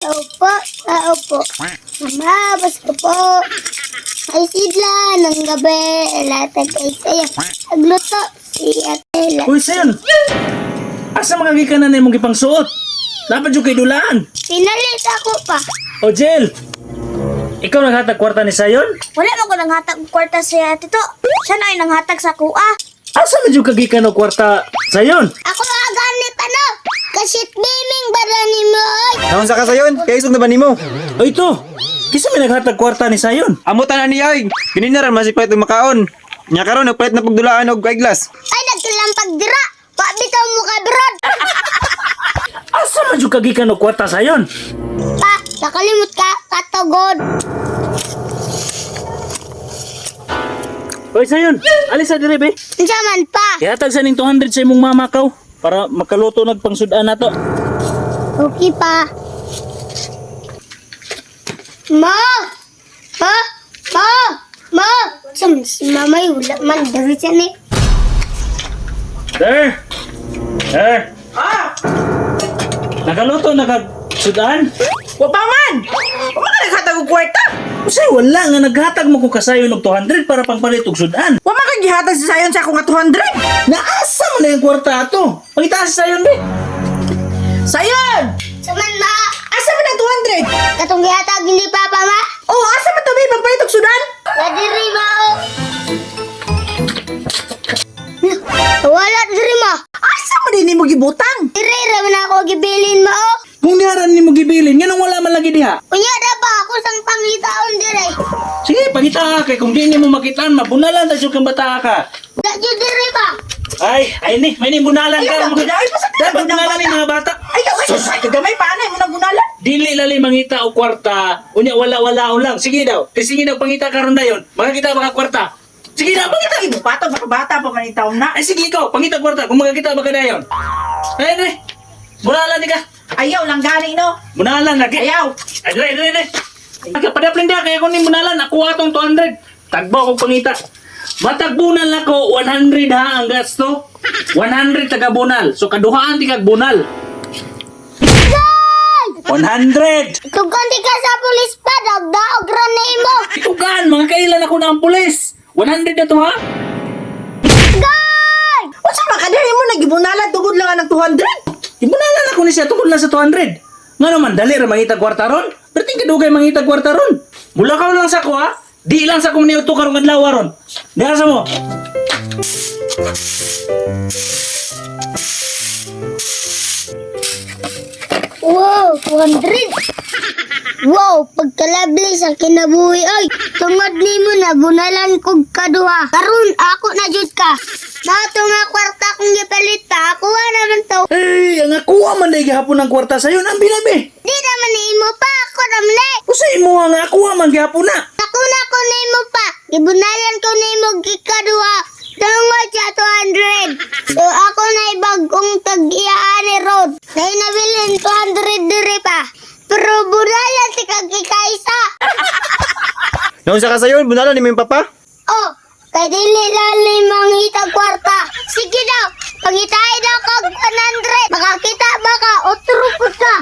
Opo, opo. Mama, basta po. Ay sidla ng gabi. Latag ay sayo. Agluto si Ate. Uy, Sayon! Asa mga gikanan na mong gipang suot? Dapat yung kay dulaan. Pinalit ako pa. O, Jel! Ikaw naghatag kwarta ni Sayon? Wala mo ko nang hatag kwarta siya, tito. Siya na ay nang hatag sa kuha. Asa man yung kagikan o kwarta Sayon? Ako agani pa no. Kasit biming bara ni mo. Naon sa ka sayon? Kaya isog na ba nimo? O ito! Kisa may naghatag kwarta ni Sayon? Amutan na niya ay. Ganinaran masipait ng makaon. Nya karon nagpalit na pagdulaan og eyeglass. Ay nagkalampag dira. Pabitaw mo ka brod. Asa man yung kagikan o kwarta Sayon? Pa, nakalimot ka katugod. Oy, Sayon! Alis sa dire, be! Unsa man pa? Ihatag sa ning 200 sa imong mamakaw para makaluto nagpangsudan na to. Okay pa. Ma! Ma! Ma! Ma! Sam, si mama yung wala man. Dari siya ni. There! There! Nakaluto, nakagsudan? Wa pa man! Wa man ka naghatag og kwarta! Kasi wala nga naghatag mo kung kasayo ng 200 para pangpalit og sudan. Wa man ka gihatag sa sayon sa akong nga 200! Naasa mo na yung kwarta ato? Pangitaas sa sayon, be! Sayon! Saman ma! Asa man ang 200? Katong gihatag hindi pa pa ma? Oh, asa man to, babe? Magpalit og sudan? Nadiri ma o. Wala diri ma. Asa man din mo gibutang? Diri raman ako gibilin ma o. Kung diharan ni mo gibilin, nga nang wala man lagi diha. Unya na ba ako sang pangitaon diri? Sige, pangita ka kay kung di niyo mo makitaan, mabunalan tayo kang bata ka. Dadyo diri ba? Ay ni, may ni bunalan ka. Ay, Dapat bunalan ni mga bata. Ay, sus, ay, kagamay pa na, mo na bunala. Dili lali mangita o kwarta. Unya wala lang. Sige daw. Sige daw pangita karon dayon. Makakita mga kwarta. Sige daw pangita. Ay, bata, bata pa man itaw na. Ay sige ikaw, pangita kwarta kung makakita ba ka dayon. Ay. Bunalan ni ka. Ayaw lang gani, no? Bunalan lagi. Ayaw. Ay dire. Padapling dia kaya kung ni bunalan ako atong 200. Tagbo ko pangita. Matagbunan ako 100 ha ang gasto. 100 taga bunal. So kaduhaan ti kag bunal. 100. Tugon di ka sa pulis pa, dagdaog ron na imo. Itugan, mga kailan ako na ang pulis. 100 na to ha? Gay! Unsa man kadiri mo nagibunalan tugod lang ang 200? Ibunalan ako ni siya tungkol na sa 200. Nga naman, dali ra mangita kwarta ron. Berting kadugay mangita kwarta ron. Mula ka lang sa ko ha? Di lang sa kong niuto karong adlaw ron. Diha sa mo. Wow, 200. Wow, pagkalabli sa kinabuhi ay tungod nimo na bunalan kog kaduha. Karon ako na jud ka. Nato nga kwarta kong gipalit pa, ako naman to. Hey, ang akuha man day gihapon ang kwarta sayo. Ang binabi. Di naman nimo pa, ako naman eh. Usay mo ang akuha man gihapon na. Ako na ko nimo pa. Gibunalan ko nimo gikaduha. Tungod sa 200. So ako na ibagong tag-iyaan ni Rod. Dahil nabilin 200 diri pa. Pero bunalan si kagkikaisa. Naon sa ka sayon? Bunalan ni mo yung papa? Oh, kay dili lalim mangita kwarta. Sige daw, pangitay daw kag 100. Makakita ba ka o trupot ka?